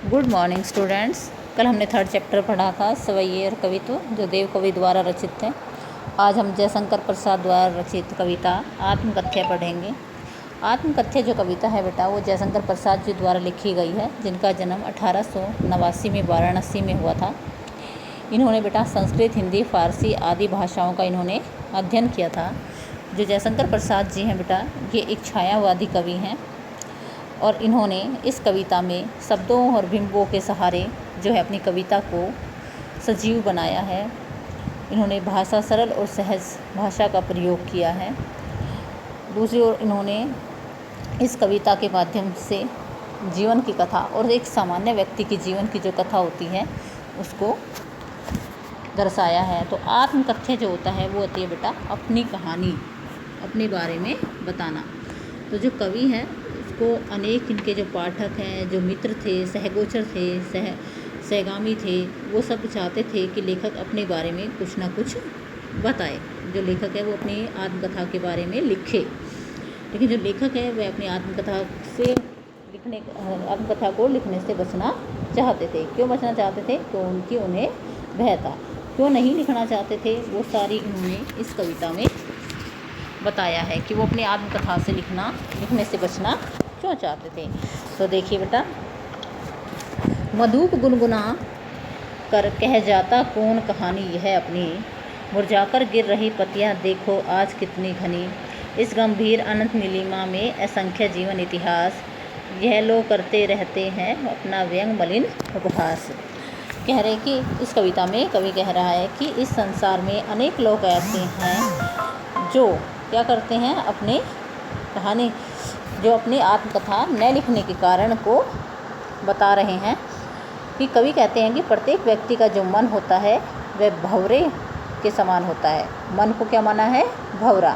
Good morning students. कल हमने third chapter पढ़ा था सवैये और कवित्व, जो देव कवि द्वारा रचित थे। आज हम जयशंकर प्रसाद द्वारा रचित कविता आत्मकथ्य पढ़ेंगे। आत्मकथ्य जो कविता है बेटा, वो जयशंकर प्रसाद जी द्वारा लिखी गई है, जिनका जन्म 1889 में वाराणसी में हुआ था। इन्होंने बेटा संस्कृत, हिंदी, फारसी आदि भाषाओं का इन्होंने अध्ययन किया था। जो जयशंकर प्रसाद जी हैं बेटा, ये एक छायावादी कवि हैं और इन्होंने इस कविता में शब्दों और बिंबों के सहारे जो है अपनी कविता को सजीव बनाया है। इन्होंने भाषा सरल और सहज भाषा का प्रयोग किया है। दूसरी ओर इन्होंने इस कविता के माध्यम से जीवन की कथा और एक सामान्य व्यक्ति की जीवन की जो कथा होती है उसको दर्शाया है। तो आत्मकथ्य जो होता है वो होती है बेटा अपनी कहानी, अपने बारे में बताना। तो जो कवि है उसको अनेक इनके जो पाठक हैं, जो मित्र थे, सहगोचर थे, सहगामी थे, वो सब चाहते थे कि लेखक अपने बारे में कुछ ना कुछ बताए। जो लेखक है वो अपनी आत्मकथा के बारे में लिखे, लेकिन जो लेखक है वह अपनी आत्मकथा को लिखने से बचना चाहते थे। क्यों बचना चाहते थे? क्योंकि उन्हें भय था। क्यों नहीं लिखना चाहते थे, वो सारी उन्होंने इस कविता में बताया है कि वो अपनी आत्मकथा से लिखने से बचना क्यों चाहते थे। तो देखिए बेटा, मधुप गुनगुना कर कह जाता कौन कहानी यह अपनी, मुरझाकर गिर रही पत्तियां देखो आज कितनी घनी, इस गंभीर अनंत नीलिमा में असंख्य जीवन इतिहास, यह लोग करते रहते हैं अपना व्यंग मलिन उपहास। कह रहे कि इस कविता में कवि कह रहा है कि इस संसार में अनेक लोग ऐसे हैं जो क्या करते हैं, अपनी आत्मकथा न लिखने के कारण को बता रहे हैं। कि कवि कहते हैं कि प्रत्येक व्यक्ति का जो मन होता है वह भंवरे के समान होता है। मन को क्या माना है? भंवरा।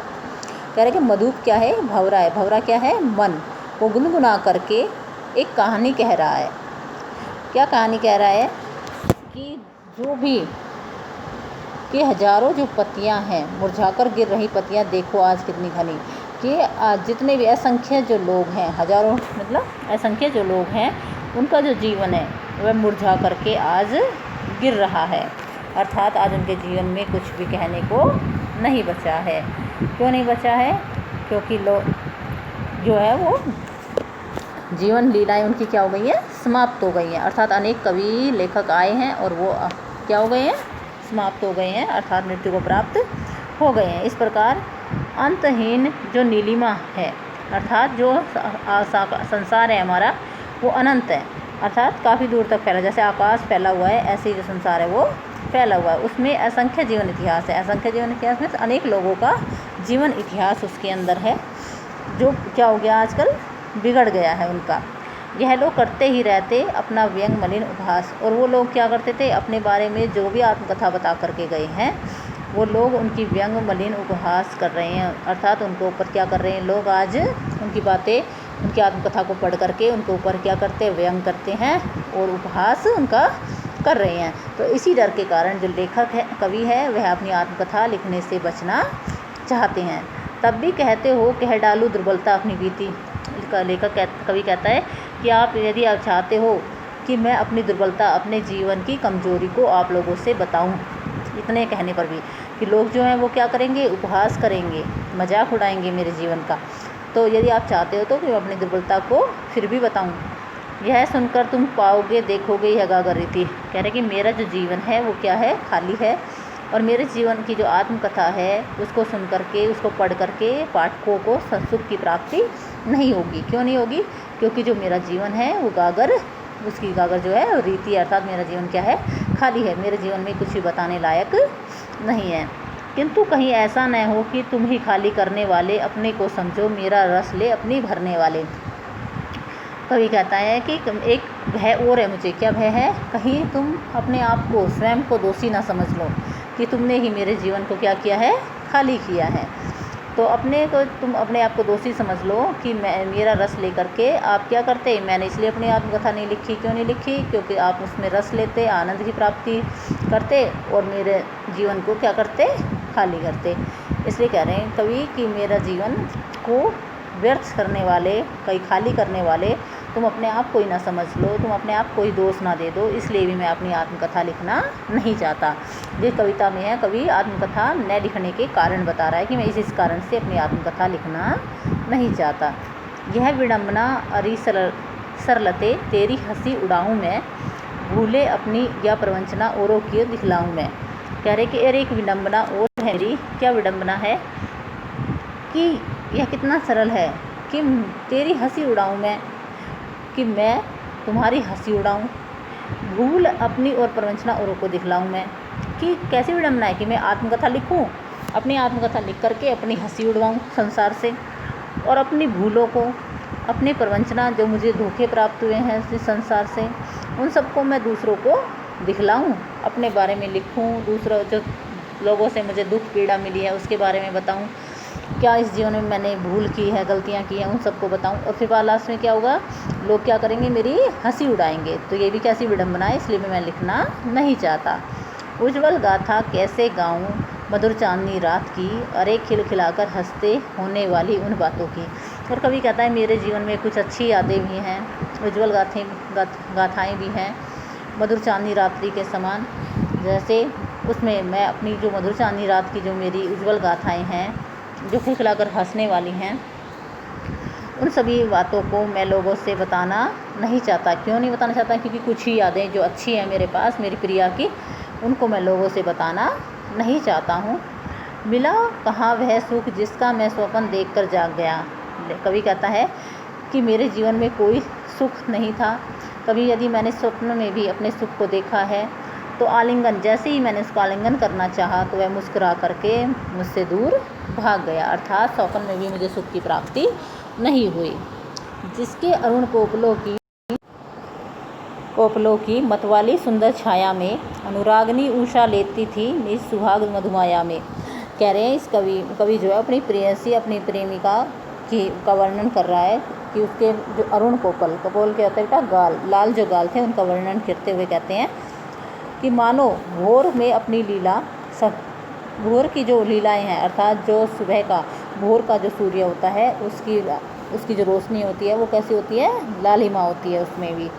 कह रहे कि मधुप क्या है? भंवरा है। भंवरा क्या है? मन। वो गुनगुना करके एक कहानी कह रहा है। क्या कहानी कह रहा है? कि जो भी कि हजारों जो पत्तियां हैं, मुरझाकर गिर रही पत्तियां देखो आज कितनी घनी, कि जितने भी असंख्य जो लोग हैं, हजारों मतलब असंख्य जो लोग हैं, उनका जो जीवन है वह मुरझा करके आज गिर रहा है। अर्थात आज उनके जीवन में कुछ भी कहने को नहीं बचा है। क्यों नहीं बचा है? क्योंकि लोग जो है वो जीवन लीलाएं उनकी क्या हो गई हैं? समाप्त हो गई हैं। अर्थात अनेक कवि लेखक आए हैं और वो क्या हो गए हैं? समाप्त हो गए हैं, अर्थात मृत्यु को प्राप्त हो गए हैं। इस प्रकार अंतहीन जो नीलिमा है, अर्थात जो संसार है हमारा वो अनंत है, अर्थात काफ़ी दूर तक फैला, जैसे आकाश फैला हुआ है ऐसे ही जो संसार है वो फैला हुआ है। उसमें असंख्य जीवन इतिहास है। असंख्य जीवन इतिहास में अनेक लोगों का जीवन इतिहास उसके अंदर है, जो क्या हो गया आजकल बिगड़ गया है उनका। यह लोग करते ही रहते अपना व्यंग मलिन उपहास। और वो लोग क्या करते थे? अपने बारे में जो भी आत्मकथा बता करके गए हैं वो लोग उनकी व्यंग मलिन उपहास कर रहे हैं, अर्थात उनके ऊपर क्या कर रहे हैं लोग? आज उनकी बातें, उनकी आत्मकथा को पढ़ करके उनके ऊपर क्या करते हैं? व्यंग करते हैं और उपहास उनका कर रहे हैं। तो इसी डर के कारण जो लेखक है, कवि है, वह अपनी आत्मकथा लिखने से बचना चाहते हैं। तब भी कहते हो कह डालूं दुर्बलता अपनी बीती। कवि कहता है कि यदि आप चाहते हो कि मैं अपनी दुर्बलता, अपने जीवन की कमजोरी को आप लोगों से बताऊं, इतने कहने पर भी कि लोग जो हैं वो क्या करेंगे? उपहास करेंगे, मजाक उड़ाएंगे मेरे जीवन का। तो यदि आप चाहते हो तो कि मैं अपनी दुर्बलता को फिर भी बताऊं। यह सुनकर तुम पाओगे देखोगे यह गागर रीति। कह रहे कि मेरा जो जीवन है वो क्या है? खाली है। और मेरे जीवन की जो आत्मकथा है उसको सुन करके, उसको पढ़ करके पाठकों को सुख की प्राप्ति नहीं होगी। क्यों नहीं होगी? क्योंकि जो मेरा जीवन है वो गागर, उसकी गागर जो है रीति, अर्थात मेरा जीवन क्या है? खाली है। मेरे जीवन में कुछ भी बताने लायक नहीं है। किंतु कहीं ऐसा न हो कि तुम ही खाली करने वाले अपने को समझो, मेरा रस ले अपनी भरने वाले। कवि कहता है कि एक भय और है मुझे। क्या भय है? कहीं तुम अपने आप को, स्वयं को दोषी ना समझ लो कि तुमने ही मेरे जीवन को क्या किया है? खाली किया है। तो तुम अपने आप को दोषी समझ लो कि मेरा रस लेकर के आप क्या करते? मैंने इसलिए अपनी आत्मकथा नहीं लिखी। क्यों नहीं लिखी? क्योंकि आप उसमें रस लेते, आनंद की प्राप्ति करते और मेरे जीवन को क्या करते? खाली करते। इसलिए कह रहे हैं कवि कि मेरा जीवन को व्यर्थ करने वाले, कई खाली करने वाले तुम अपने आप को ही ना समझ लो, तुम अपने आप को ही दोष ना दे दो, इसलिए भी मैं अपनी आत्मकथा लिखना नहीं चाहता। ये कविता में है, कवि आत्मकथा न लिखने के कारण बता रहा है कि मैं इस कारण से अपनी आत्मकथा लिखना नहीं चाहता। यह विडम्बना अरी सरलते तेरी हंसी उड़ाऊँ मैं, भूले अपनी या प्रवंचना औरों की दिखलाऊँ मैं। कह रहे कि अरे एक विडम्बना और है मेरी। क्या विडम्बना है कि यह कितना सरल है कि तेरी हंसी उड़ाऊँ मैं, कि मैं तुम्हारी हंसी उड़ाऊँ, भूल अपनी और प्रवंचना औरों को दिखलाऊँ मैं। कि कैसी विडम्बना है कि मैं आत्मकथा लिखूँ, अपनी आत्मकथा लिख करके अपनी हंसी उड़वाऊँ संसार से, और अपनी भूलों को, अपनी प्रवंचना जो मुझे धोखे प्राप्त हुए हैं इस संसार से, उन सबको मैं दूसरों को दिखलाऊँ, अपने बारे में लिखूँ, दूसरों जो लोगों से मुझे दुख पीड़ा मिली है उसके बारे में बताऊँ, क्या इस जीवन में मैंने भूल की है, गलतियाँ की हैं, उन सबको बताऊँ। और फिर लास्ट में क्या होगा, लोग क्या करेंगे, मेरी हंसी उड़ाएंगे। तो ये भी कैसी विडम्बना है, इसलिए मैं लिखना नहीं चाहता। उज्ज्वल गाथा कैसे गाऊँ मधुर चांदनी रात की, अरे खिलखिलाकर हंसते होने वाली उन बातों की। और कवि कहता है मेरे जीवन में कुछ अच्छी यादें भी हैं, उज्ज्वल गाथाएँ भी हैं, मधुर चांदनी रात्रि के समान। जैसे उसमें मैं अपनी जो मधुर चांदनी रात की जो मेरी उज्ज्वल गाथाएँ हैं, जो खिलखिलाकर हंसने वाली हैं, उन सभी बातों को मैं लोगों से बताना नहीं चाहता। क्यों नहीं बताना चाहता? क्योंकि कुछ ही यादें जो अच्छी हैं मेरे पास मेरी प्रिया की, उनको मैं लोगों से बताना नहीं चाहता हूँ। मिला कहाँ वह सुख जिसका मैं स्वप्न देखकर जाग गया। कवि कहता है कि मेरे जीवन में कोई सुख नहीं था, कभी यदि मैंने स्वप्न में भी अपने सुख को देखा है तो आलिंगन, जैसे ही मैंने उसको आलिंगन करना चाहा तो वह मुस्कुरा करके मुझसे दूर भाग गया। अर्थात स्वप्न में भी मुझे सुख की प्राप्ति नहीं हुई। जिसके अरुण कोपलों की मतवाली सुंदर छाया में, अनुरागनी उषा लेती थी निज सुहाग मधुमाया में। कह रहे हैं इस कवि जो है अपनी प्रेयसी, अपनी प्रेमिका का वर्णन कर रहा है कि उसके जो अरुण कपोल के होते बेटा गाल, लाल जो गाल थे, उनका वर्णन करते हुए कहते हैं कि मानो भोर में अपनी लीला, सब भोर की जो लीलाएं हैं, अर्थात जो सुबह का भोर का जो सूर्य होता है उसकी जो रोशनी होती है वो कैसी होती है, लालिमा होती है उसमें भी।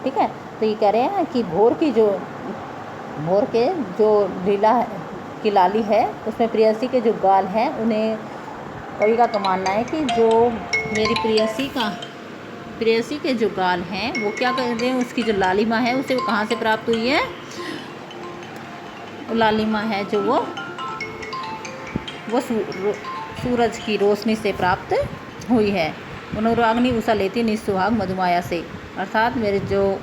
ठीक है, तो ये कह रहे हैं कि भोर के जो लीला की लाली है उसमें प्रेयसी के जो गाल हैं, उन्हें कवि का तो मानना है कि जो मेरी प्रेयसी के जो गाल हैं वो क्या कहते हैं, उसकी जो लालिमा है उसे वो कहाँ से प्राप्त हुई है, लालिमा है जो वो सूरज की रोशनी से प्राप्त हुई है। अनुरागनी उषा लेती निज सुहाग मधुमाया से। अर्थात मेरे जो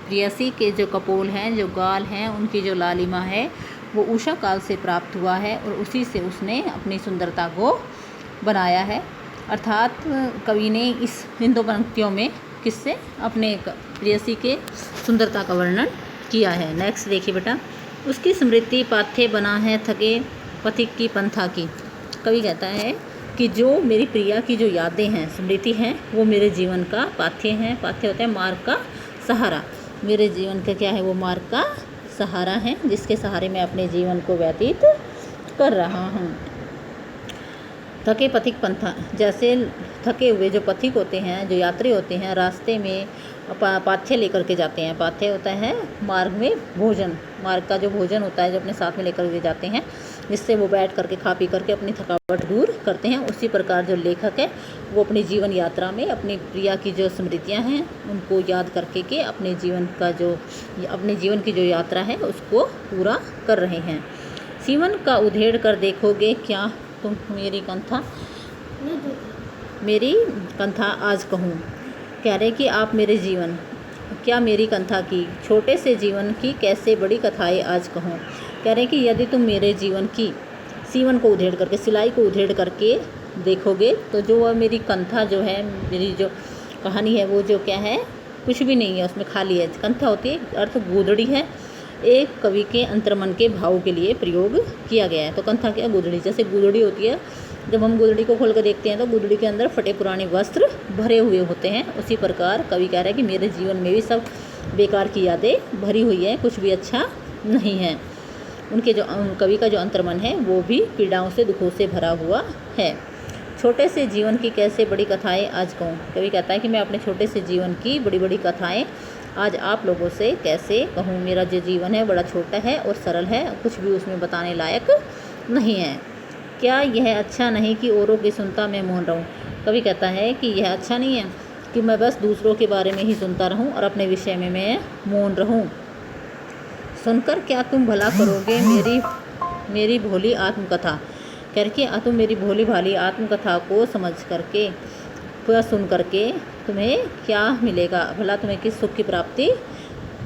प्रेयसी के जो कपोल हैं, जो गाल हैं, उनकी जो लालिमा है वो उषा काल से प्राप्त हुआ है और उसी से उसने अपनी सुंदरता को बनाया है। अर्थात कवि ने इन दो पंक्तियों में किससे, अपने प्रेयसी के सुंदरता का वर्णन किया है। नेक्स्ट देखिए बेटा, उसकी स्मृति पाथ्य बना है थके पथिक की पंथा की। कवि कहता है कि जो मेरी प्रिया की जो यादें हैं, स्मृति हैं, वो मेरे जीवन का पाथ्य हैं। पाथ्य होता है मार्ग का सहारा। मेरे जीवन का क्या है, वो मार्ग का सहारा है, जिसके सहारे मैं अपने जीवन को व्यतीत कर रहा हूँ। थके पथिक पंथा, जैसे थके हुए जो पथिक होते हैं, जो यात्री होते हैं, रास्ते में पाथ्य लेकर के जाते हैं। पाथ्य होता है मार्ग में भोजन, मार्ग का जो भोजन होता है जो अपने साथ में लेकर के जाते हैं, जिससे वो बैठ करके खा पी करके अपनी थकावट दूर करते हैं। उसी प्रकार जो लेखक है वो अपनी जीवन यात्रा में अपनी प्रिया की जो स्मृतियाँ हैं उनको याद करके के अपने जीवन की जो यात्रा है उसको पूरा कर रहे हैं। सीवन का उधेड़ कर देखोगे क्या तुम मेरी कंथा आज कहूँ। कह रहे कि आप मेरे जीवन, क्या मेरी कंथा की, छोटे से जीवन की कैसे बड़ी कथाएं आज कहूँ। कह रहे कि यदि तुम मेरे जीवन की सीवन को उधेड़ करके, सिलाई को उधेड़ करके देखोगे तो जो वह मेरी कंथा जो है, मेरी जो कहानी है वो जो क्या है, कुछ भी नहीं है उसमें, खाली है। कंथा होती है अर्थ गूदड़ी है, एक कवि के अंतर्मन के भाव के लिए प्रयोग किया गया है। तो कंथा क्या, गूदड़ी। जैसे गूदड़ी होती है, जब हम गूदड़ी को खोल कर देखते हैं तो गूदड़ी के अंदर फटे पुराने वस्त्र भरे हुए होते हैं। उसी प्रकार कवि कह रहा है कि मेरे जीवन में भी सब बेकार की यादें भरी हुई है, कुछ भी अच्छा नहीं है। उनके जो कवि का जो अंतर्मन है वो भी पीड़ाओं से, दुखों से भरा हुआ है। छोटे से जीवन की कैसे बड़ी कथाएं आज कहूँ। कवि कहता है कि मैं अपने छोटे से जीवन की बड़ी बड़ी कथाएं आज आप लोगों से कैसे कहूँ। मेरा जो जीवन है बड़ा छोटा है और सरल है, कुछ भी उसमें बताने लायक नहीं है। क्या यह अच्छा नहीं कि औरों की सुनता मैं मौन रहूँ। कवि कहता है कि यह अच्छा नहीं है कि मैं बस दूसरों के बारे में ही सुनता रहूँ और अपने विषय में मैं मौन रहूँ। सुनकर क्या तुम भला करोगे मेरी भोली आत्मकथा। करके तुम मेरी भोली भाली आत्मकथा को समझ करके पूरा सुन करके तुम्हें क्या मिलेगा, भला तुम्हें किस सुख की प्राप्ति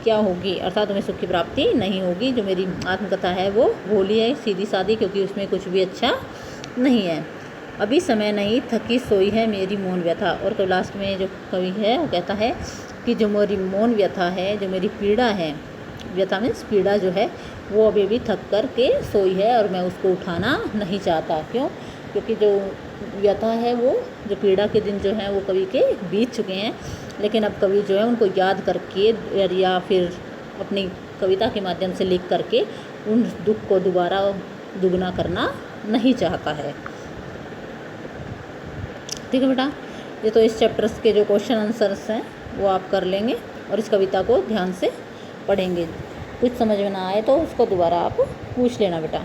क्या होगी। अर्थात तुम्हें सुख की प्राप्ति नहीं होगी। जो मेरी आत्मकथा है वो भोली है, सीधी सादी, क्योंकि उसमें कुछ भी अच्छा नहीं है। अभी समय नहीं थकी सोई है मेरी मौन व्यथा। और लास्ट में जो कवि है वो कहता है कि जो मेरी मौन व्यथा है, जो मेरी पीड़ा है, व्यथा मीन्स पीड़ा जो है, वो अभी भी थक कर के सोई है और मैं उसको उठाना नहीं चाहता। क्यों? क्योंकि जो व्यथा है, वो जो पीड़ा के दिन जो हैं वो कवि के बीत चुके हैं, लेकिन अब कवि जो है उनको याद करके या फिर अपनी कविता के माध्यम से लिख करके उन दुख को दोबारा दुगना करना नहीं चाहता है। ठीक है बेटा, ये तो इस चैप्टर्स के जो क्वेश्चन आंसर्स हैं वो आप कर लेंगे और इस कविता को ध्यान से पढ़ेंगे। कुछ समझ में ना आए तो उसको दोबारा आप पूछ लेना बेटा।